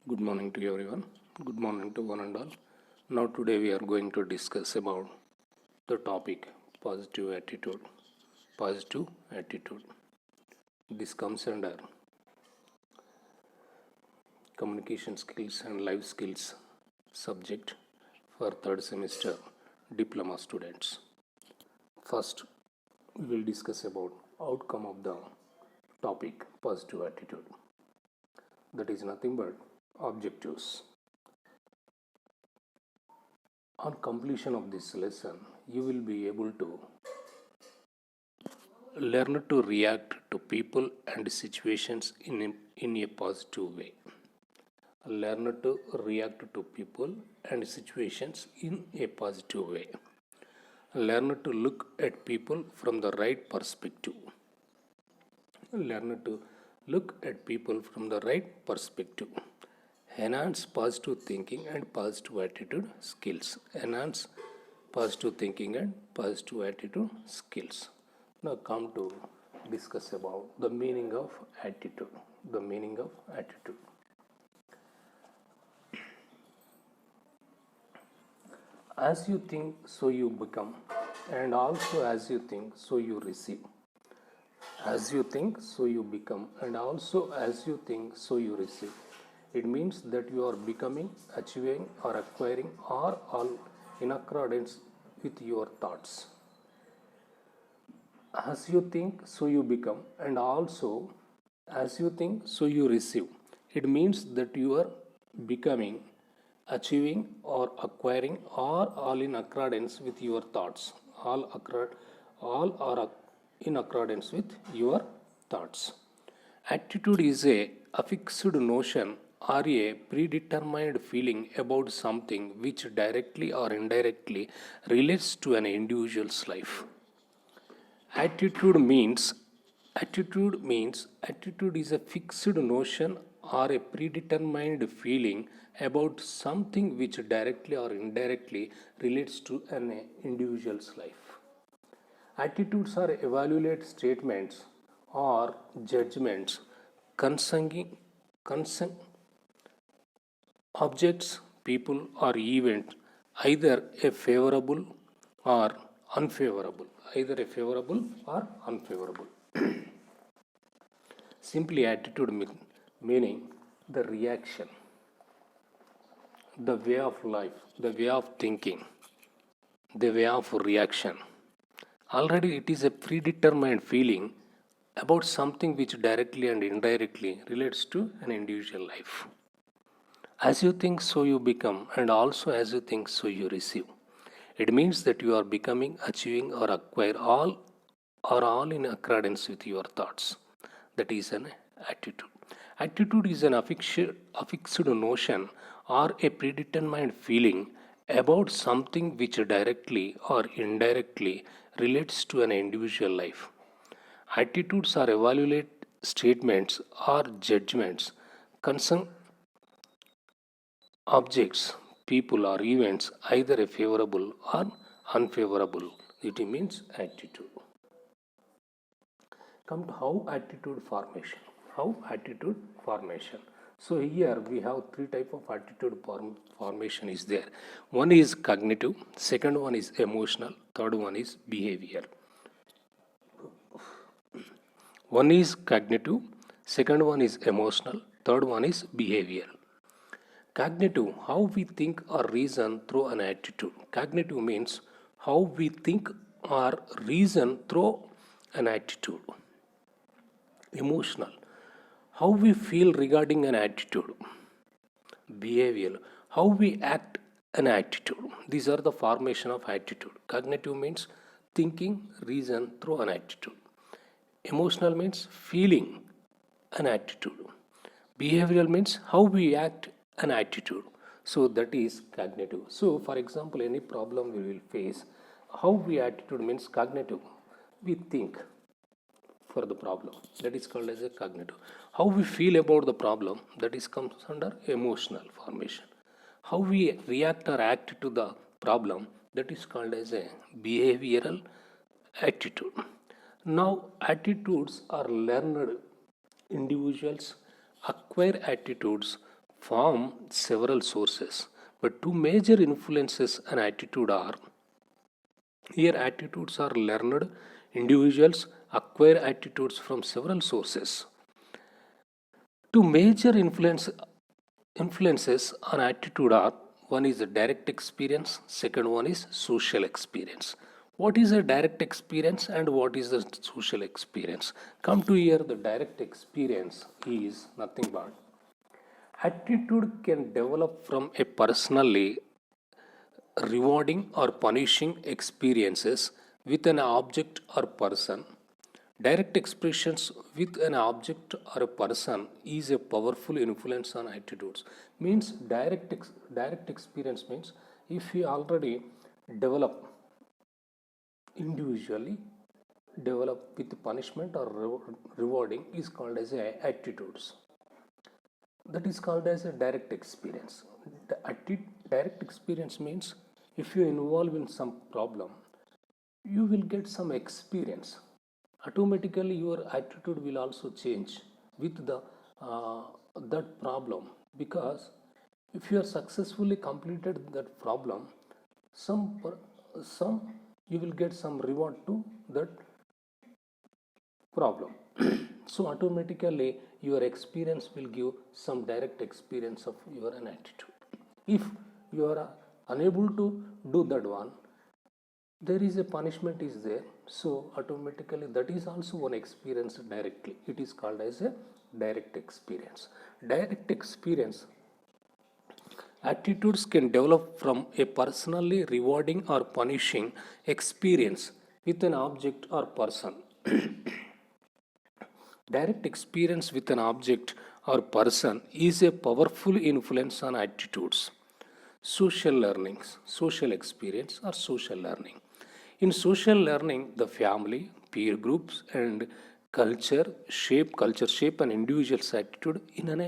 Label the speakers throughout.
Speaker 1: Good morning to everyone. Good morning to one and all. Now today we are going to discuss about the topic positive attitude. Positive attitude. This comes under communication skills and life skills subject for third semester diploma students. First, we will discuss about outcome of the topic positive attitude. That is nothing but objectives. On completion of this lesson, you will be able to learn to react to people and situations in a positive way. Learn to react to people and situations in a positive way. Learn to look at people from the right perspective. Learn to look at people from the right perspective. Enhance positive thinking and positive attitude skills. Enhance positive thinking and positive attitude skills. Now come to discuss about the meaning of attitude. The meaning of attitude. As you think, so you become, and also as you think, so you receive. As you think, so you become, and also as you think, so you receive. It means that you are becoming, achieving, or acquiring, or all in accordance with your thoughts. As you think, so you become, and also as you think, so you receive. It means that you are becoming, achieving, or acquiring, or all in accordance with your thoughts. All are in accordance with your thoughts. Attitude is a fixed notion or a predetermined feeling about something which directly or indirectly relates to an individual's life. Attitude is a fixed notion or a predetermined feeling about something which directly or indirectly relates to an individual's life. Attitudes are evaluate statements or judgments concerning objects, people, or events, either a favorable or unfavorable. Either a favorable or unfavorable. Simply, attitude meaning the reaction, the way of life, the way of thinking, the way of reaction. Already, it is a predetermined feeling about something which directly and indirectly relates to an individual life. As you think, so you become, and also as you think, so you receive. It means that you are becoming, achieving, or acquire all in accordance with your thoughts. That is an attitude. Attitude is an affixed notion or a predetermined feeling about something which directly or indirectly relates to an individual life. Attitudes are evaluate statements or judgments concerning objects, people, or events, either a favorable or unfavorable. It means attitude. Come to how attitude formation. How attitude formation. So here we have three type of attitude formation is there. One is cognitive, second one is emotional, third one is behavior. One is cognitive, second one is emotional, third one is behavior. Cognitive, how we think or reason through an attitude. Cognitive means how we think or reason through an attitude. Emotional, how we feel regarding an attitude. Behavioral, how we act an attitude. These are the formation of attitude. Cognitive means thinking, reason through an attitude. Emotional means feeling an attitude. Behavioral means how we act an attitude. So that is cognitive. So for example, any problem we will face, how we attitude means cognitive. We think for the problem. That is called as a cognitive. How we feel about the problem, that is comes under emotional formation. How we react or act to the problem, that is called as a behavioral attitude. Now, attitudes are learned. Individuals acquire attitudes form several sources, but two major influences an attitude are here attitudes are learned. Individuals acquire attitudes from several sources. Two major influences on attitude are one is a direct experience, second one is social experience. What is a direct experience and what is the social experience? Come to here, the direct experience is nothing but attitude can develop from a personally rewarding or punishing experiences with an object or person. Direct expressions with an object or a person is a powerful influence on attitudes. Means direct experience means if you already develop individually, develop with punishment or rewarding is called as a attitudes. That is called as a direct experience. Direct experience means if you involve in some problem, you will get some experience. Automatically, your attitude will also change with the that problem, because if you are successfully completed that problem, some you will get some reward to that problem. So automatically your experience will give some direct experience of your an attitude. If you are unable to do that one, there is a punishment is there, so automatically that is also one experience directly. It is called as a direct experience. Direct experience attitudes can develop from a personally rewarding or punishing experience with an object or person. Direct experience with an object or person is a powerful influence on attitudes. Social learnings, social experience or social learning. In social learning, the family, peer groups, and culture shape an individual's attitude in an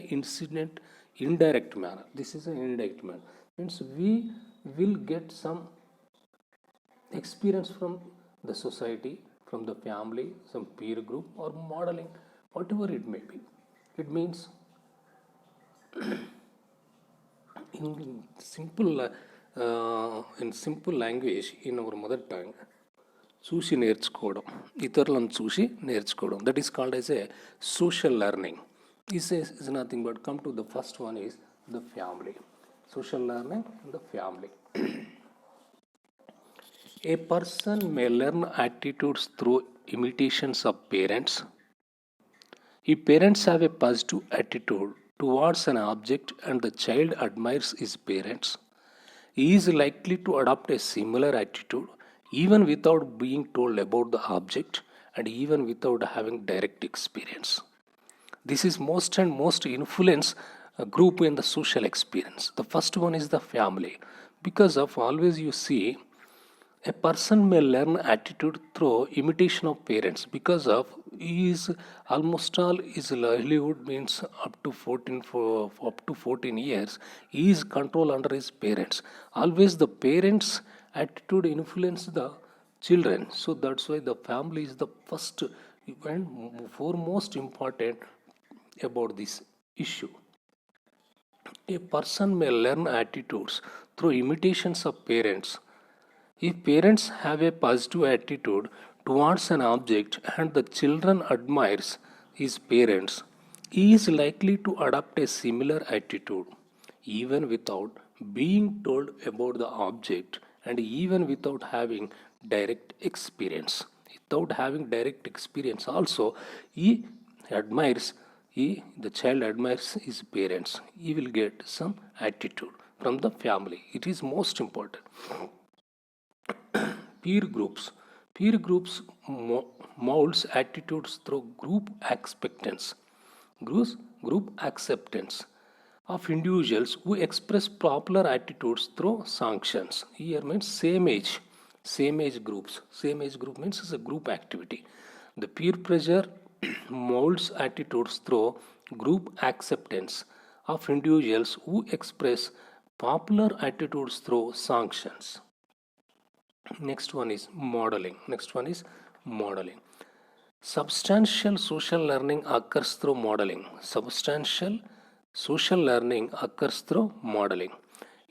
Speaker 1: indirect manner. This is an indirect manner. Means we will get some experience from the society, from the family, some peer group, or modeling, whatever it may be. It means in simple language, in our mother tongue, చూసి నేర్చుకోవడం, ఇతరులను చూసి నేర్చుకోవడం, that is called as a social learning. This is nothing but come to the first one is the family. Social learning in the family. A person may learn attitudes through imitations of parents. If parents have a positive attitude towards an object and the child admires his parents, he is likely to adopt a similar attitude even without being told about the object and even without having direct experience. This is most influence group in the social experience. The first one is the family. Because of always you see a person may learn attitude through imitation of parents, because of is almost all his livelihood means up to 14 years he is control under his parents. Always the parents attitude influence the children, so that's why the family is the first and foremost important about this issue. A person may learn attitudes through imitations of parents. If parents have a positive attitude towards an object and the children admires his parents, he is likely to adopt a similar attitude even without being told about the object and even without having direct experience. Without having direct experience also, he admires the child admires his parents. He will get some attitude from the family. It is most important. Peer groups. Peer groups molds attitudes through group acceptance of individuals who express popular attitudes through sanctions. Here means same age groups. Same age group means it's a group activity. The peer pressure molds attitudes through group acceptance of individuals who express popular attitudes through sanctions. Next one is modeling. Substantial social learning occurs through modeling. Substantial Social learning occurs through modeling,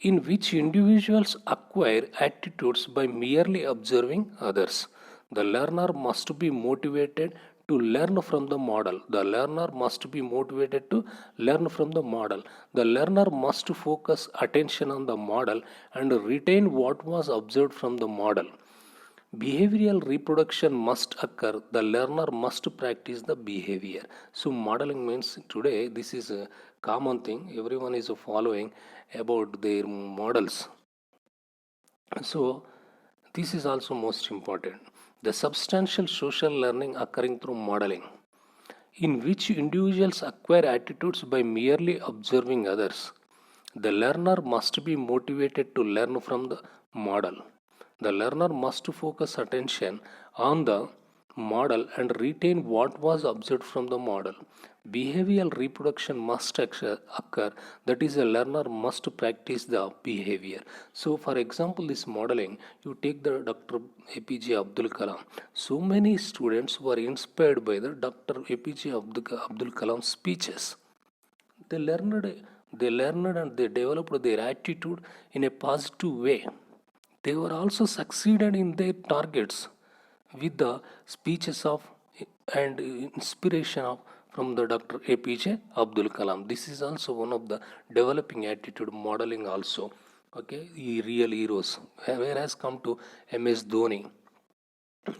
Speaker 1: in which individuals acquire attitudes by merely observing others. The learner must be motivated to learn from the model. The learner must be motivated to learn from the model. The learner must focus attention on the model and retain what was observed from the model. Behavioral reproduction must occur. The learner must practice the behavior. So, modeling means today this is a common thing. Everyone is following about their models. So, this is also most important. The substantial social learning occurring through modeling, in which individuals acquire attitudes by merely observing others. The learner must be motivated to learn from the model. The learner must focus attention on the model and retain what was observed from the model. Behavioral reproduction must occur, that is, a learner must practice the behavior. So, for example, this modeling, you take the Dr. APJ Abdul Kalam. So many students were inspired by the Dr. APJ Abdul Kalam speeches. They learned and they developed their attitude in a positive way. They were also succeeded in their targets with the speeches of and inspiration of from the Dr. APJ Abdul Kalam. This is also one of the developing attitude modeling also. Okay, the real heroes. Whereas come to MS Dhoni.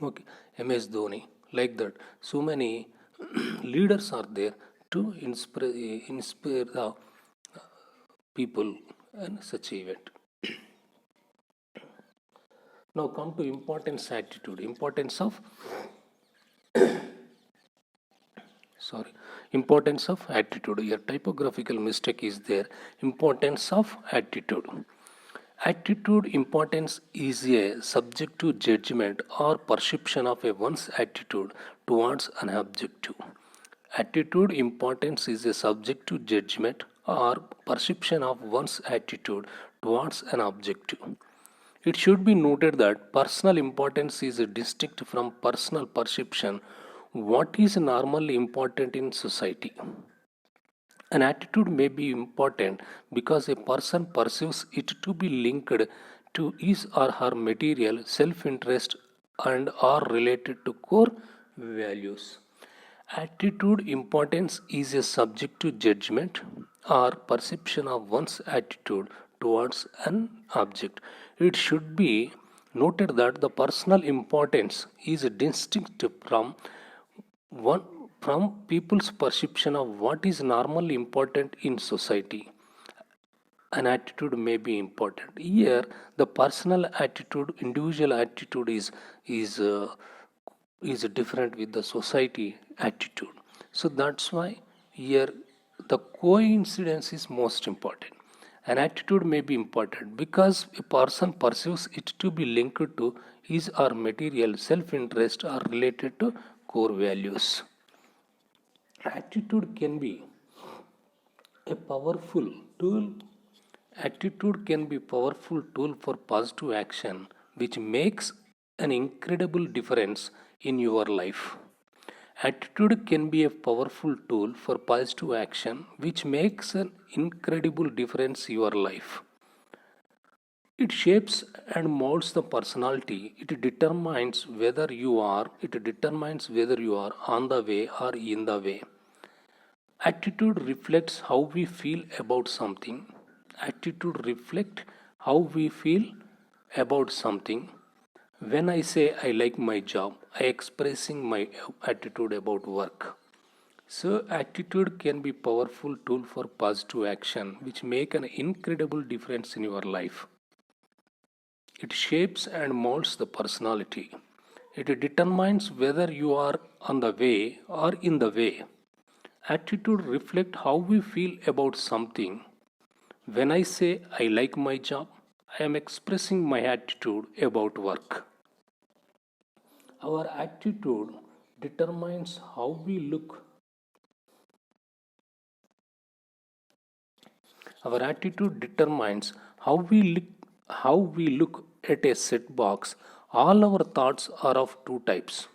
Speaker 1: Okay, MS Dhoni, like that. So many leaders are there to inspire the people in such event. Now come to importance attitude. Importance of attitude. Here typographical mistake is there. Importance of attitude. Attitude importance is a subject to judgment or perception of a one's attitude towards an objective. Attitude importance is a subject to judgment or perception of one's attitude towards an objective. It should be noted that personal importance is distinct from personal perception. What is normally important in society? An attitude may be important because a person perceives it to be linked to his or her material self-interest and are related to core values. Attitude importance is a subject to judgment or perception of one's attitude towards an object. It should be noted that the personal importance is distinct one from people's perception of what is normally important in society. An attitude may be important. Here, the personal attitude, individual attitude is different with the society attitude. So that's why here the coincidence is most important. An attitude may be important because a person perceives it to be linked to his or material self-interest or related to core values. Attitude can be a powerful tool. Attitude can be a powerful tool for positive action, which makes an incredible difference in your life. Attitude can be a powerful tool for positive action, which makes an incredible difference in your life. It shapes and molds the personality. It determines whether you are on the way or in the way. Attitude reflects how we feel about something. Attitude reflects how we feel about something. When I say I like my job, I expressing my attitude about work. So attitude can be powerful tool for positive action which make an incredible difference in your life. It shapes and molds the personality. It determines whether you are on the way or in the way. Attitude reflects how we feel about something. When I say I like my job, I am expressing my attitude about work. Our attitude determines how we look. Our attitude determines how we look at a set box. All our thoughts are of two types.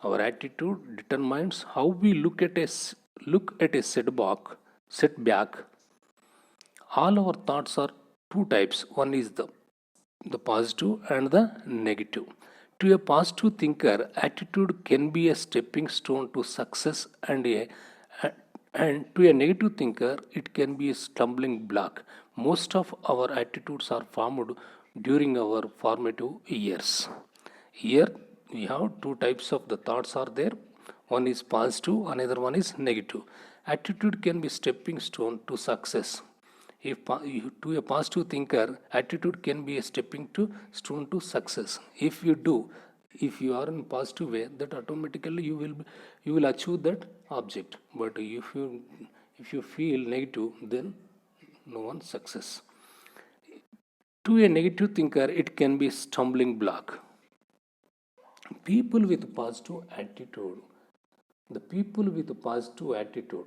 Speaker 1: Our attitude determines how we look at a set box. setback. All our thoughts are two types. One is the positive and the negative. To a positive thinker, attitude can be a stepping stone to success, and to a negative thinker, it can be a stumbling block. Most of our attitudes are formed during our formative years. Here we have two types of the thoughts are there. One is positive, another one is negative. Attitude can be stepping stone to success. To a positive thinker, attitude can be a stepping to stone to success. If you are in positive way, that automatically you will achieve that object. But if you feel negative, then no one success. To a negative thinker, it can be stumbling block. People with positive attitude, the people with positive attitude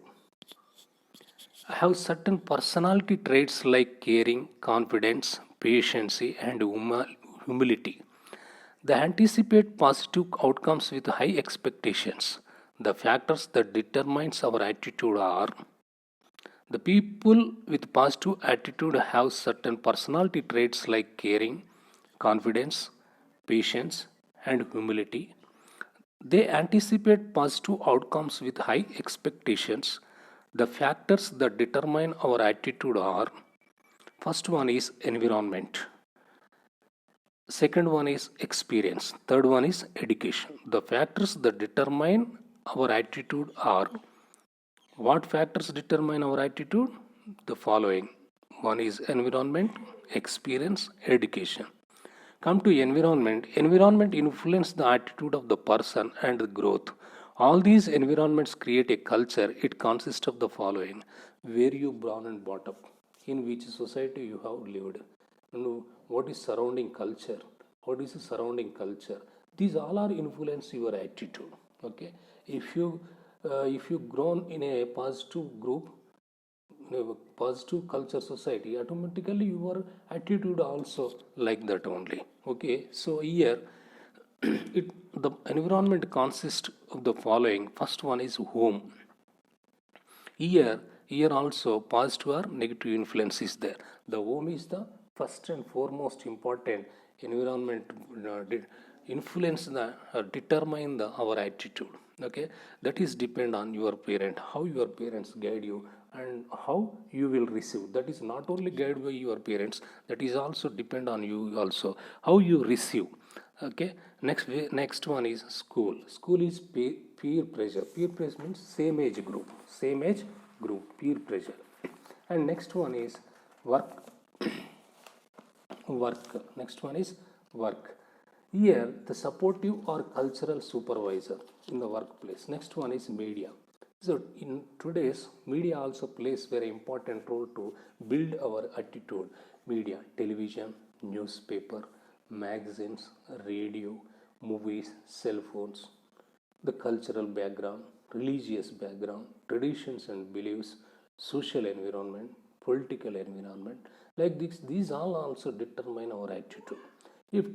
Speaker 1: have certain personality traits like caring, confidence, patience, and humility. They anticipate positive outcomes with high expectations. The factors that determines our attitude are: the people with positive attitude have certain personality traits like caring, confidence, patience, and humility. They anticipate positive outcomes with high expectations. The factors that determine our attitude are: first one is environment, second one is experience, third one is education. The factors that determine our attitude are: what factors determine our attitude? The following: one is environment, experience, education. Come to environment. Environment influence the attitude of the person and the growth. All these environments create a culture. It consists of the following: where you born and brought up, in which society you have lived, what is surrounding culture, what is the surrounding culture. These all are influence your attitude. Okay, if you grown in a positive group, positive culture society, automatically your attitude also like that only. Okay, so here the environment consists of the following. First one is home. Here also positive or negative influence is there. The home is the first and foremost important environment, influence the determine the our attitude. Okay, that is depend on your parent, how your parents guide you and how you will receive. That is not only guided by your parents, that is also depend on you also, how you receive. Okay, next one is school. School is peer pressure. Peer pressure means same age group, peer pressure. And next one is work. Next one is work. Here the supportive or cultural supervisor in the workplace. Next one is media. So in today's, media also plays very important role to build our attitude. Media, television, newspaper, magazines, radio, movies, cell phones, the cultural background, religious background, traditions and beliefs, social environment, political environment. Like this, these all also determine our attitude. If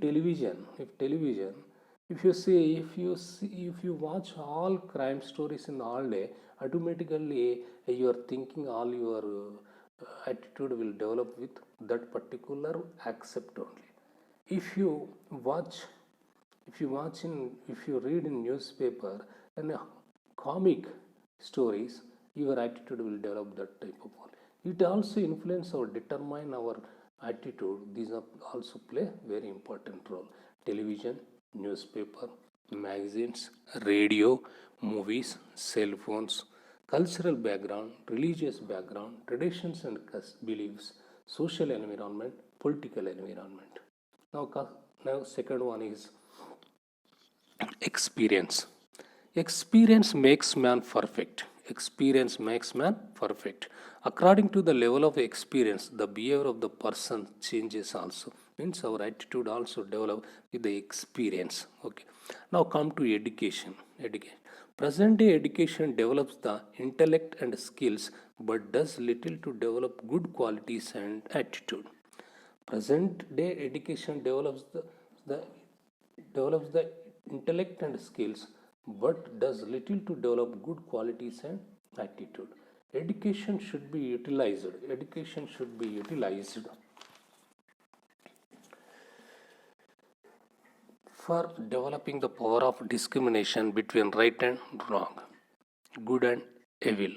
Speaker 1: you see, if you watch all crime stories in all day, automatically you are thinking all your attitude will develop with that particular accept only. If you watch if you read in newspaper and comic stories, your attitude will develop that type of one. It also influence or determine our attitude. These are also play very important role. Television, newspaper, magazines, radio, movies, cell phones, cultural background, religious background, traditions and beliefs, social environment, political environment. Now second one is experience. Experience makes man perfect. Experience makes man perfect. According to the level of experience, the behavior of the person changes also. Means our attitude also develop with the experience. Okay. Now come to education. Present day education develops the intellect and skills, but does little to develop good qualities and attitude. Present day education the develops the intellect and skills, but does little to develop good qualities and attitude. Education should be utilized. Education should be utilized for developing the power of discrimination between right and wrong, good and evil.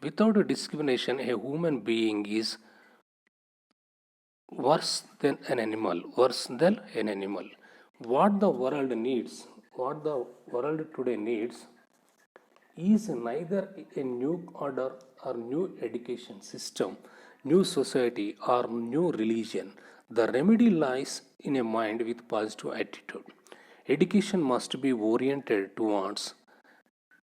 Speaker 1: Without a discrimination, a human being is worse than an animal, worse than an animal. What the world needs, what the world today needs, is neither a new order or new education system, new society or new religion. The remedy lies in a mind with positive attitude. Education must be oriented towards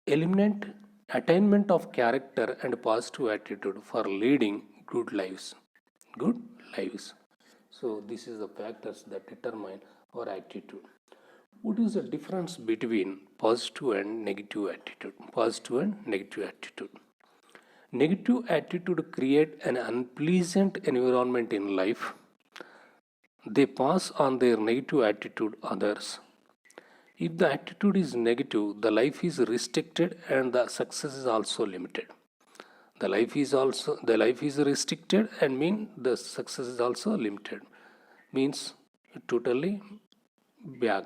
Speaker 1: eliminate attainment of character and positive attitude for leading good lives. Good lives. So this is the factors that determine our attitude. What is the difference between positive and negative attitude? Positive and negative attitude. Negative attitude create an unpleasant environment in life. They pass on their negative attitude others. If the attitude is negative, the life is restricted and the success is also limited. The life is restricted and mean the success is also limited. Means totally back.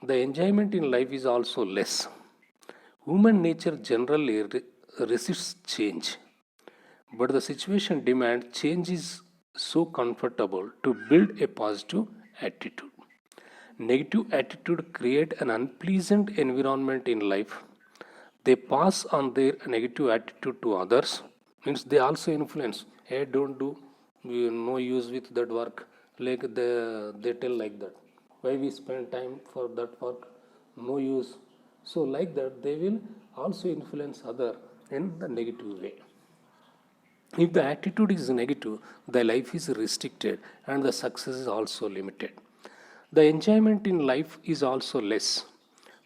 Speaker 1: The enjoyment in life is also less. Human nature generally resists change, but the situation demands change is so comfortable to build a positive attitude. Negative attitude create an unpleasant environment in life. They pass on their negative attitude to others. Means they also influence. Hey, don't do. No use with that work. Like they tell like that. Why we spend time for that work? No use. So like that, they will also influence other in the negative way. If the attitude is negative, the life is restricted and the success is also limited. The enjoyment in life is also less.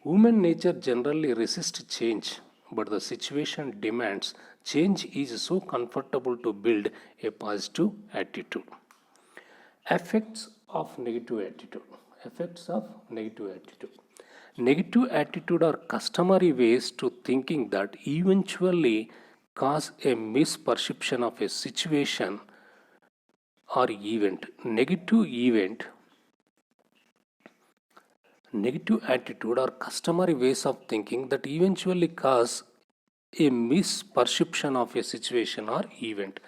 Speaker 1: Human nature generally resists change, but the situation demands change is so comfortable to build a positive attitude. Effects of negative attitude. Effects of negative attitude. Negative attitude are customary ways to thinking that eventually cause a misperception of a situation or event. Negative attitude are customary ways of thinking that eventually cause a misperception of a situation or event.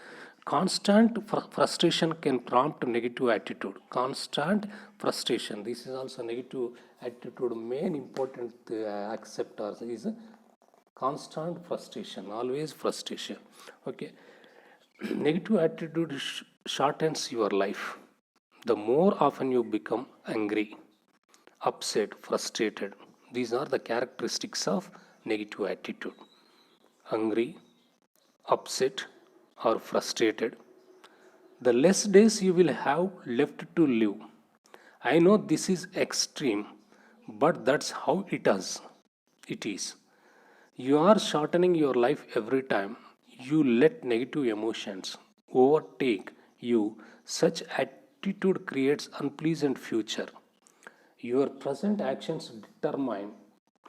Speaker 1: Constant frustration can prompt negative attitude. Constant frustration. This is also negative attitude. Main important acceptors is constant frustration. Always frustration. Okay. Negative attitude shortens your life. The more often you become angry, upset, frustrated. These are the characteristics of negative attitude. Angry, upset, or frustrated. The less days you will have left to live. I know this is extreme, but that's how it is. You are shortening your life every time you let negative emotions overtake you. Such attitude creates unpleasant future. Your present actions determine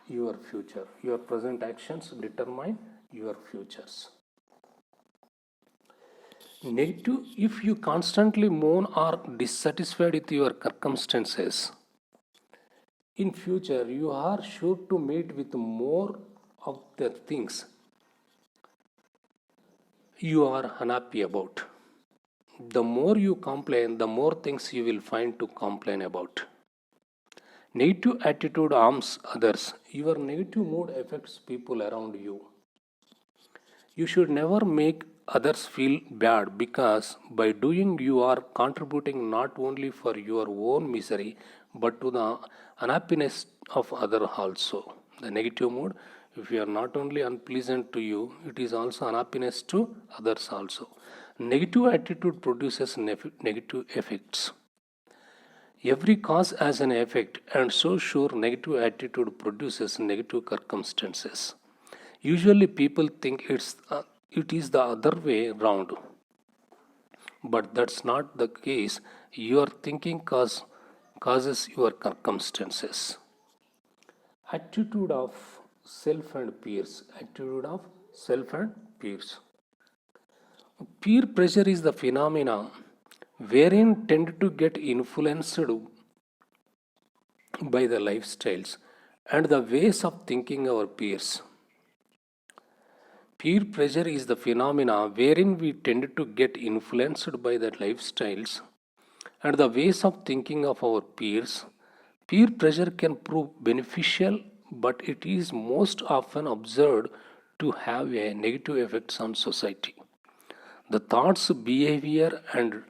Speaker 1: your future. Your present actions determine your futures. Negative, if you constantly moan or dissatisfied with your circumstances, in future you are sure to meet with more of the things you are unhappy about. The more you complain, the more things you will find to complain about. Negative attitude harms others. Your negative mood affects people around you. You should never make others feel bad because by doing you are contributing not only for your own misery but to the unhappiness of others also. The negative mood, if you are not only unpleasant to you, it is also unhappiness to others also. Negative attitude produces negative effects. Every cause has an effect, and so sure negative attitude produces negative circumstances. Usually, people think it is the other way round, but that's not the case. Your thinking causes your circumstances. Attitude of self and peers. Attitude of self and peers. Peer pressure is the phenomena wherein tend to get influenced by the lifestyles and the ways of thinking our peers. Peer pressure is the phenomena wherein we tend to get influenced by the lifestyles and the ways of thinking of our peers. Peer pressure can prove beneficial, but it is most often observed to have a negative effects on society. The thoughts, behavior, and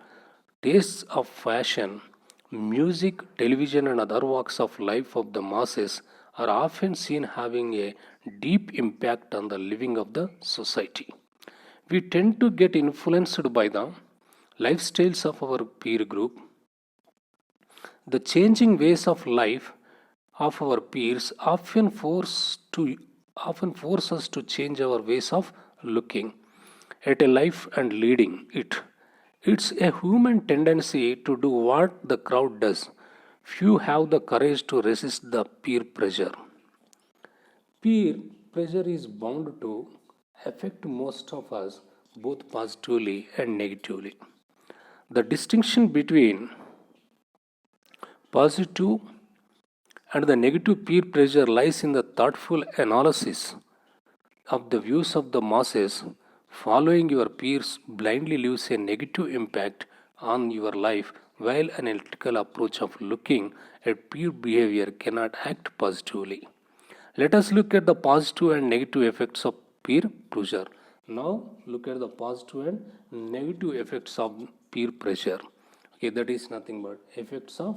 Speaker 1: tastes of fashion, music, television, and other walks of life of the masses are often seen having a deep impact on the living of the society. We tend to get influenced by the lifestyles of our peer group. The changing ways of life of our peers often force us to change our ways of looking at a life and leading it. It's a human tendency to do what the crowd does. Few have the courage to resist the peer pressure. Peer pressure is bound to affect most of us both positively and negatively. The distinction between positive and the negative peer pressure lies in the thoughtful analysis of the views of the masses. Following your peers blindly leaves a negative impact on your life, while an analytical approach of looking at peer behavior cannot act positively. Let us look at the positive and negative effects of peer pressure. Now, look at the positive and negative effects of peer pressure. Okay, that is nothing but effects of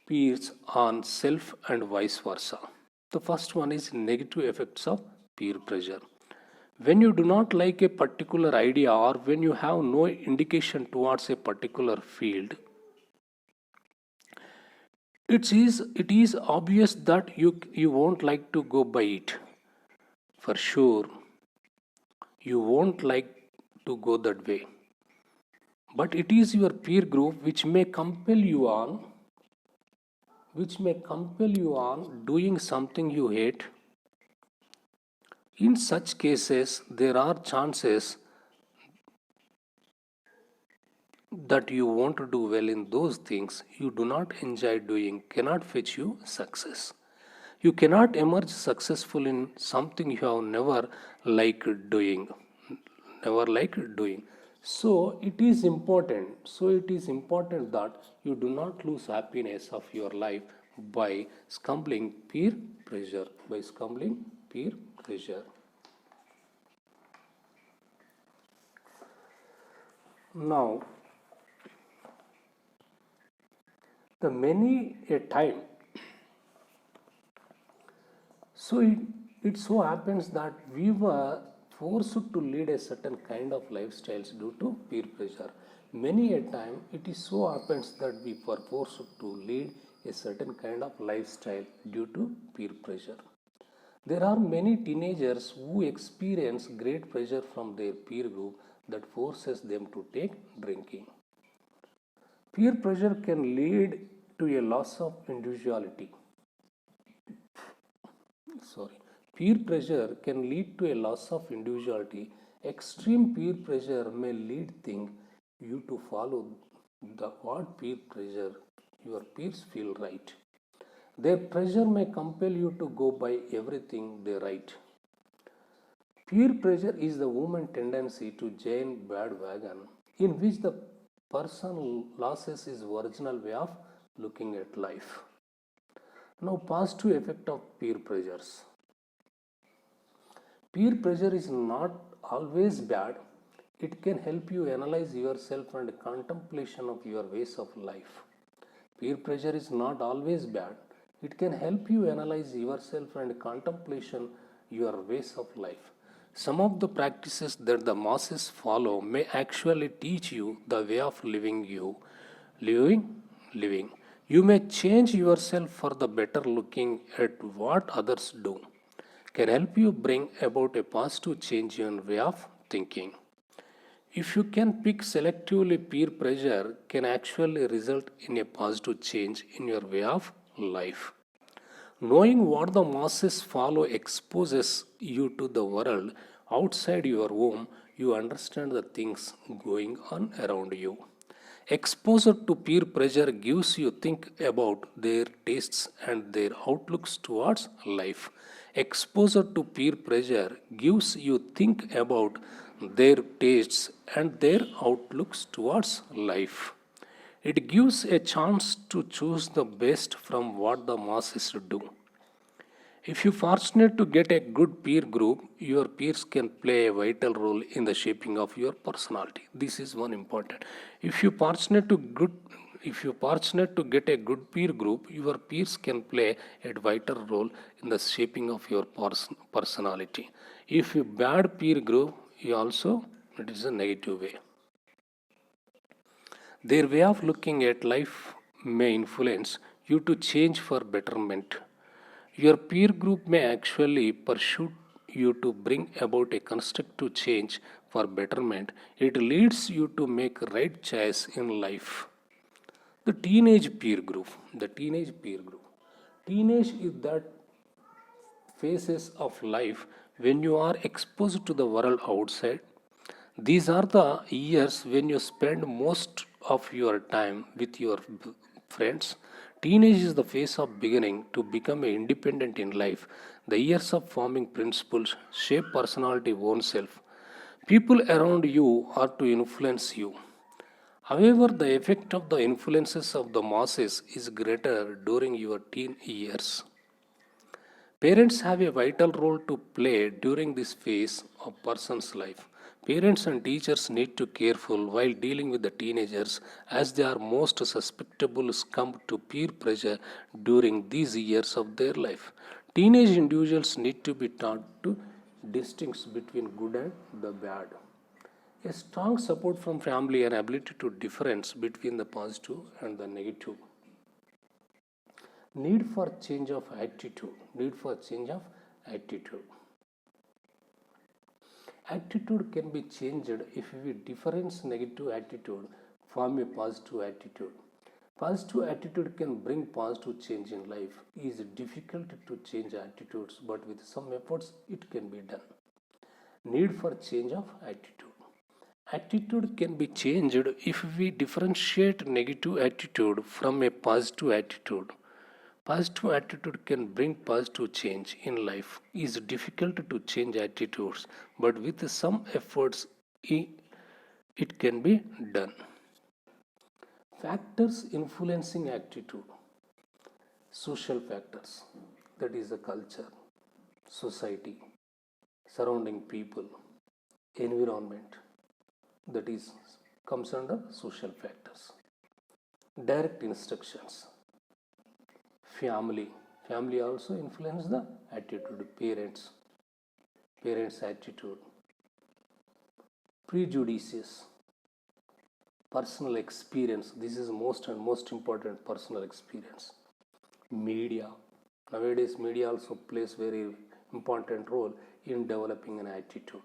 Speaker 1: peers on self and vice versa. The first one is negative effects of peer pressure. When you do not like a particular idea or when you have no indication towards a particular field, it is obvious that you won't like to go by it. For sure, you won't like to go that way. But it is your peer group which may compel you on doing something you hate. In such cases, there are chances that you won't do well in those things you do not enjoy doing cannot fetch you success. You cannot emerge successful in something you have never liked doing. So it is important that you do not lose happiness of your life by scumbling peer pressure. Now, the many a time, it so happens that we were forced to lead a certain kind of lifestyles due to peer pressure. Many a time, it is so happens that we were forced to lead a certain kind of lifestyle due to peer pressure. There are many teenagers who experience great pressure from their peer group that forces them to take drinking. Peer pressure can lead to a loss of individuality. Peer pressure can lead to a loss of individuality. Extreme peer pressure may lead you to follow the what peer pressure your peers feel right. Their pressure may compel you to go by everything they write. Peer pressure is the human tendency to join bandwagon in which the person loses his original way of looking at life. Now, positive effect of peer pressures. Peer pressure is not always bad. It can help you analyze yourself and contemplation of your ways of life. Peer pressure is not always bad. It can help you analyze yourself and contemplation your ways of life. Some of the practices that the masses follow may actually teach you the way of living. You may change yourself for the better looking at what others do. Can help you bring about a positive change in way of thinking. If you can pick selectively, peer pressure can actually result in a positive change in your way of life. Knowing what the masses follow exposes you to the world outside your home. You understand the things going on around you. Exposure to peer pressure gives you think about their tastes and their outlooks towards life. Exposure to peer pressure gives you think about their tastes and their outlooks towards life. It gives a chance to choose the best from what the masses do. If you're fortunate to get a good peer group, your peers can play a vital role in the shaping of your personality. This is one important. If you're fortunate to good if you're fortunate to get a good peer group, your peers can play a vital role in the shaping of your personality. If you bad peer group, you also it is a negative way. Their way of looking at life may influence you to change for betterment. Your peer group may actually pursue you to bring about a constructive change for betterment. It leads you to make right choice in life. The teenage peer group. The teenage peer group. Teenage is that phases of life when you are exposed to the world outside. These are the years when you spend most of your time with your friends. Teenage is the phase of beginning to become independent in life. The years of forming principles shape personality oneself. People around you are to influence you. However, the effect of the influences of the masses is greater during your teen years. Parents have a vital role to play during this phase of person's life. Parents and teachers need to be careful while dealing with the teenagers as they are most susceptible succumb to peer pressure during these years of their life. Teenage individuals need to be taught to distinguish between good and the bad. A strong support from family and ability to difference between the positive and the negative. Need for change of attitude. Attitude can be changed if we difference negative attitude from a positive attitude. Positive attitude can bring positive change in life. It is difficult to change attitudes, but with some efforts it can be done. Need for change of attitude. Attitude can be changed if we differentiate negative attitude from a positive attitude. Positive attitude can bring positive change in life. It is difficult to change attitudes, but with some efforts, it can be done. Factors influencing attitude. Social factors, that is the culture, society, surrounding people, environment, that is comes under social factors. Direct instructions. Family also influence the attitude. Parents attitude. Prejudices. Personal experience. This is most and most important. Personal experience. Media. Nowadays media also plays very important role in developing an attitude.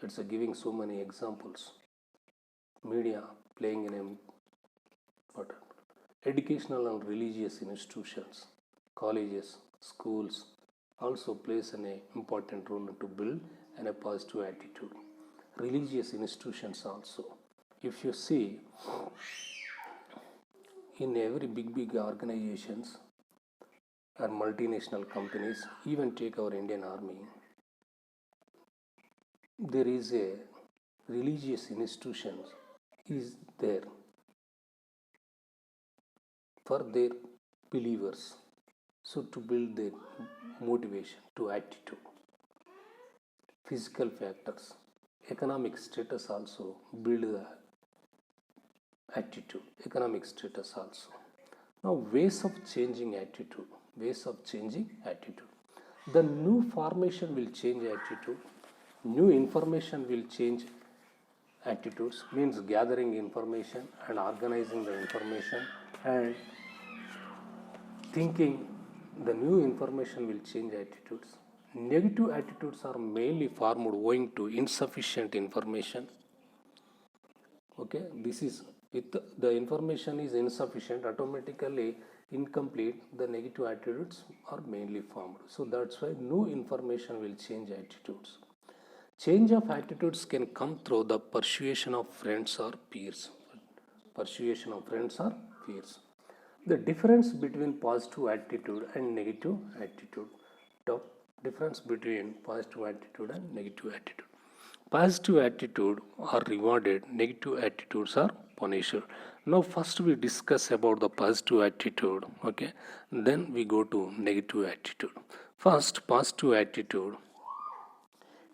Speaker 1: It's giving so many examples. Media playing an important. Educational and religious institutions, colleges, schools also plays an important role to build a positive attitude. Religious institutions also. If you see in every big organizations or multinational companies, even take our Indian Army, there is a religious institution is there for their believers. So to build their motivation to attitude. Physical factors, economic status also build the attitude. Economic status also. Now ways of changing attitude. The new formation will change attitude. New information will change attitudes. Means gathering information and organizing the information and thinking the new information will change attitudes. Negative attitudes are mainly formed owing to insufficient information. Okay, this is If the information is insufficient, automatically incomplete, the negative attitudes are mainly formed. So that's why new information will change attitudes. Change of attitudes can come through the persuasion of friends or peers. Persuasion of friends or peers. The difference between positive attitude and negative attitude. The difference between positive attitude and negative attitude. Positive attitude are rewarded, negative attitudes are punished. Now first we discuss about the positive attitude, okay? Then we go to negative attitude. First, positive attitude.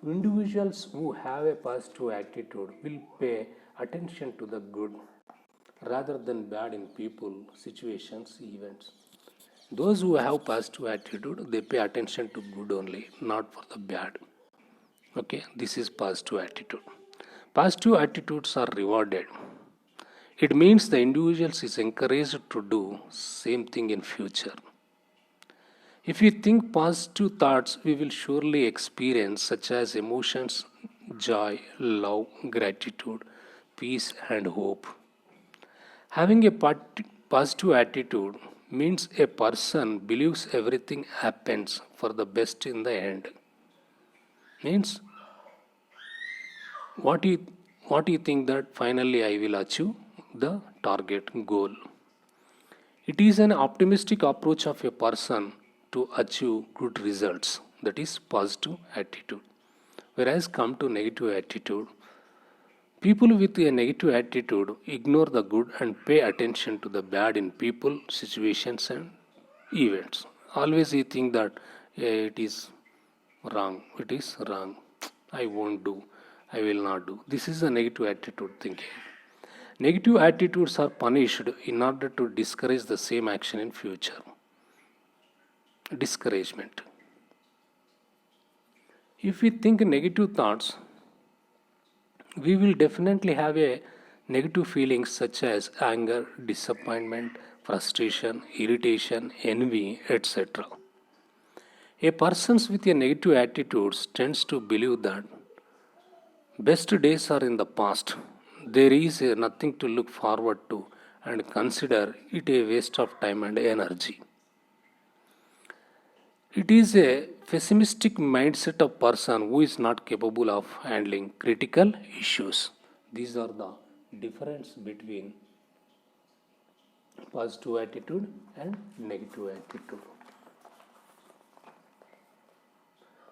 Speaker 1: Individuals who have a positive attitude will pay attention to the good rather than bad in people, situations, events. Those who have positive attitude, they pay attention to good only, not for the bad. Okay, this is positive attitude. Positive attitudes are rewarded. It means the individuals is encouraged to do same thing in future. If we think positive thoughts, we will surely experience such as emotions, joy, love, gratitude, peace and hope. Having a positive attitude means a person believes everything happens for the best in the end. Means what you think that finally I will achieve the target goal. It is an optimistic approach of a person to achieve good results, that is positive attitude. Whereas come to negative attitude, people with a negative attitude ignore the good and pay attention to the bad in people, situations and events. Always you think that it is wrong, I won't do, I will not do. This is a negative attitude thinking. Negative attitudes are punished in order to discourage the same action in future. Discouragement. If we think negative thoughts, we will definitely have a negative feelings such as anger, disappointment, frustration, irritation, envy, etc. A person with a negative attitude tends to believe that best days are in the past. There is nothing to look forward to and consider it a waste of time and energy. It is a pessimistic mindset of person who is not capable of handling critical issues. These are the difference between positive attitude and negative attitude.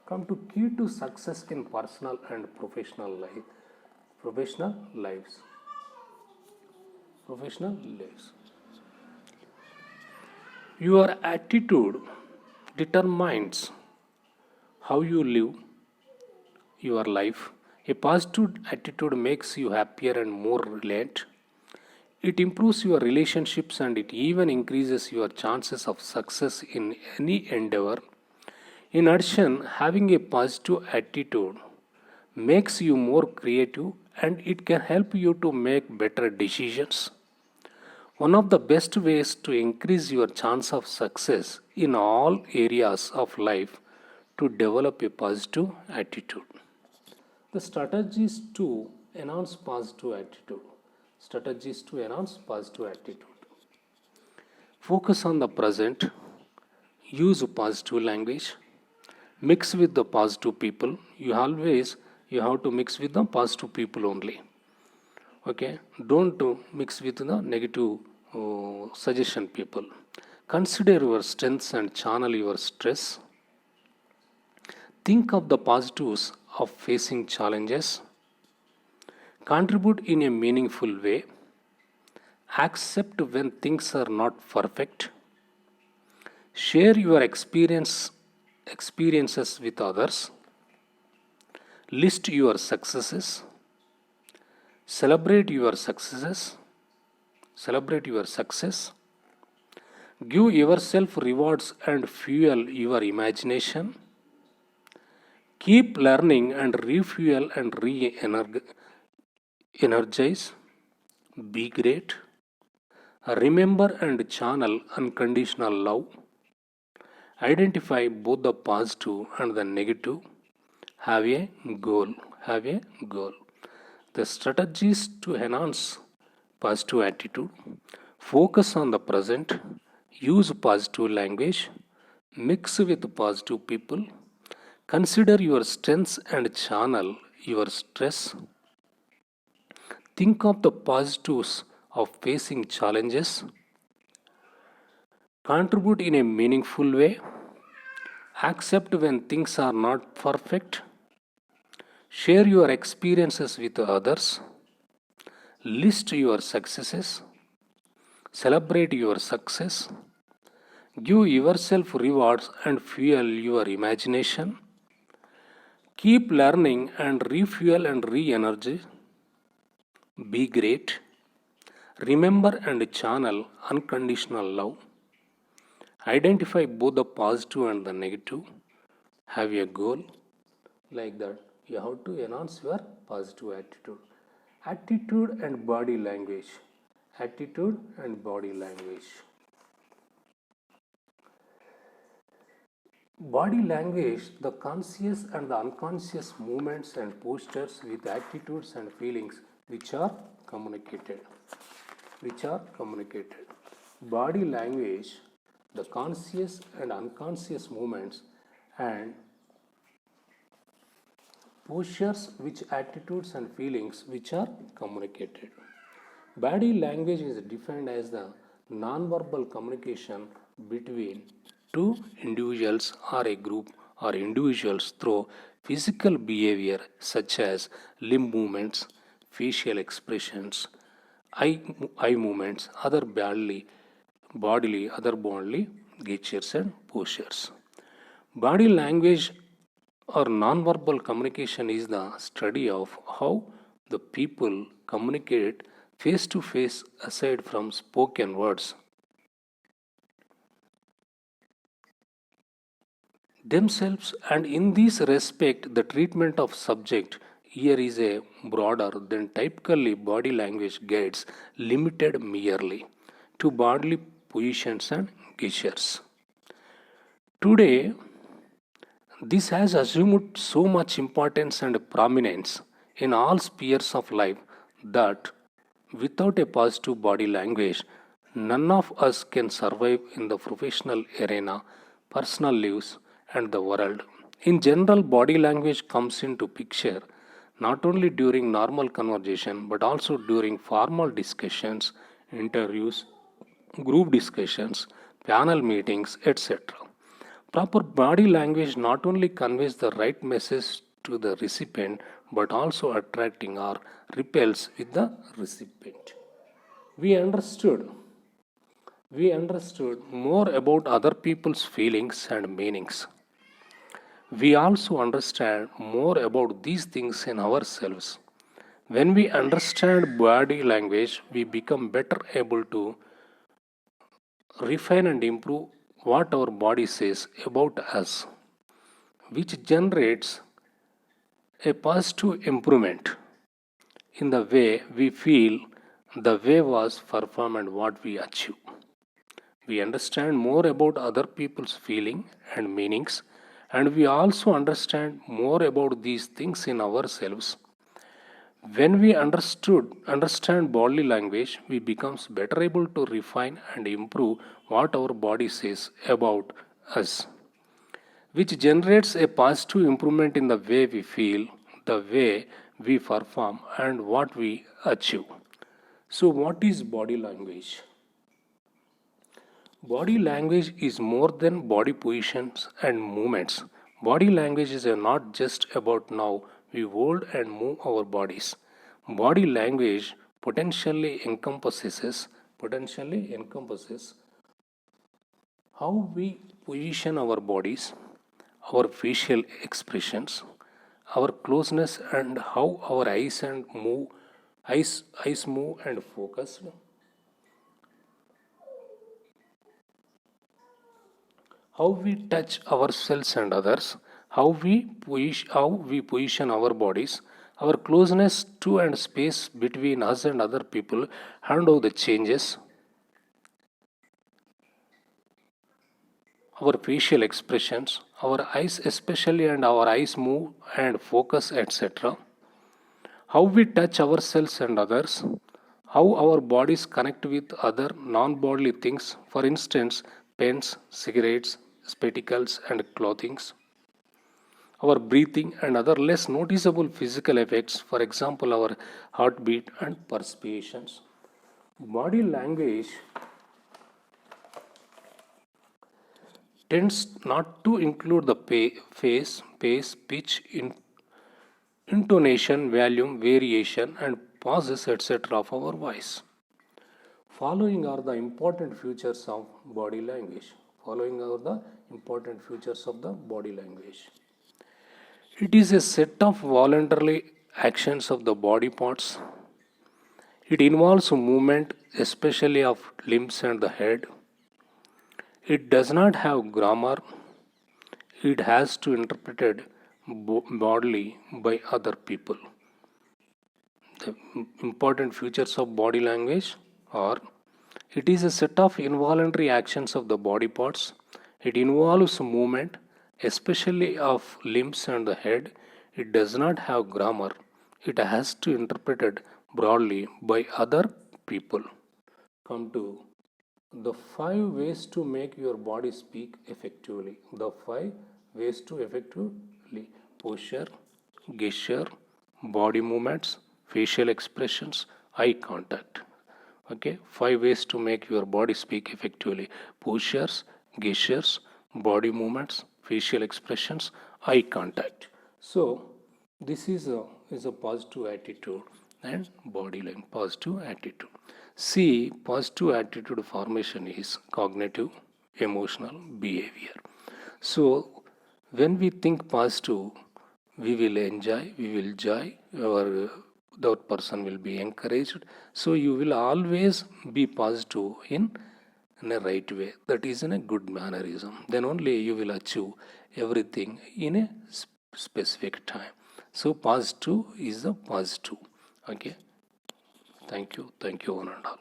Speaker 1: Come to key to success in personal and professional life. Professional lives. Your attitude determines how you live your life. A positive attitude makes you happier and more reliant. It improves your relationships and it even increases your chances of success in any endeavor. In addition, having a positive attitude makes you more creative and it can help you to make better decisions. One of the best ways to increase your chance of success in all areas of life to develop a positive attitude. The strategies to enhance positive attitude. Strategies to enhance positive attitude. Focus on the present. Use positive language. Mix with the positive people. You have to mix with the positive people only. Okay, don't mix with the negative suggestion people. Consider your strengths and channel your stress. Think of the positives of facing challenges. Contribute in a meaningful way. Accept when things are not perfect. Share your experiences with others. List your successes. Celebrate your success. Give yourself rewards and fuel your imagination. Keep learning and refuel and energize. Be great. Remember and channel unconditional love. Identify both the positive and the negative. Have a goal. The strategies to enhance positive attitude, focus on the present, use positive language, mix with positive people, consider your strengths and channel your stress, think of the positives of facing challenges, contribute in a meaningful way, accept when things are not perfect, share your experiences with others, list your successes, celebrate your success, give yourself rewards and fuel your imagination, keep learning and refuel and re-energy, be great, remember and channel unconditional love, identify both the positive and the negative, have a goal. Like that, you have to enhance your positive attitude. Attitude and body language. Attitude and body language. Body language, the conscious and the unconscious movements and postures with attitudes and feelings which are communicated. Body language, the conscious and unconscious movements and postures which attitudes and feelings which are communicated. Body language is defined as the non-verbal communication between two individuals or a group or individuals through physical behavior such as limb movements, facial expressions, eye movements, other bodily gestures and postures. Body language or non-verbal communication is the study of how the people communicate face to face aside from spoken words themselves, and in this respect the treatment of subject here is a broader than typically body language guides limited merely to bodily positions and gestures. Today, this has assumed so much importance and prominence in all spheres of life that without a positive body language, none of us can survive in the professional arena, personal lives, and the world. In general, body language comes into picture not only during normal conversation but also during formal discussions, interviews, group discussions, panel meetings, etc. Proper body language not only conveys the right message to the recipient but also attracting or repels with the recipient. We understood more about other people's feelings and meanings. We also understand more about these things in ourselves. When we understand body language, we become better able to refine and improve what our body says about us, which generates a positive improvement in the way we feel, the way was performed, and what we achieve. We understand more about other people's feeling and meanings, and we also understand more about these things in ourselves. When we understand body language, we becomes better able to refine and improve what our body says about us, which generates a positive improvement in the way we feel, the way we perform, and what we achieve. So, what is body language? Body language is more than body positions and movements. Body language is not just about how we hold and move our bodies. Body language potentially encompasses how we position our bodies, our facial expressions, our closeness, and how our eyes move and focus, how we touch ourselves and others, how we position our bodies, our closeness to and space between us and other people, and how the changes, our facial expressions, our eyes especially, and our eyes move and focus, etc. How we touch ourselves and others, how our bodies connect with other non-bodily things, for instance, pens, cigarettes, spectacles, and clothings. Our breathing and other less noticeable physical effects, for example, our heartbeat and perspirations. Body language tends not to include the face, pace, pitch, intonation, volume, variation, and pauses, etc. of our voice. Following are the important features of body language. Following are the important features of the body language. It is a set of voluntary actions of the body parts. It involves movement, especially of limbs and the head. It does not have grammar. It has to interpreted bodily by other people. The important features of body language are: it is a set of involuntary actions of the body parts. It involves movement, especially of limbs and the head. It does not have grammar. It has to interpreted broadly by other people. Come to the 5 ways to make your body speak effectively. The 5 ways to effectively: posture, gesture, body movements, facial expressions, eye contact. Okay, 5 ways to make your body speak effectively: postures, gestures, body movements, facial expressions, eye contact. So this is a positive attitude and body language. Positive attitude. See, positive attitude formation is cognitive, emotional, behavior. So when we think positive, we will enjoy, we will joy, that person will be encouraged. So you will always be positive in a right way. That is in a good mannerism. Then only you will achieve everything in a specific time. So positive is the positive. Okay. Thank you. Thank you, one and all.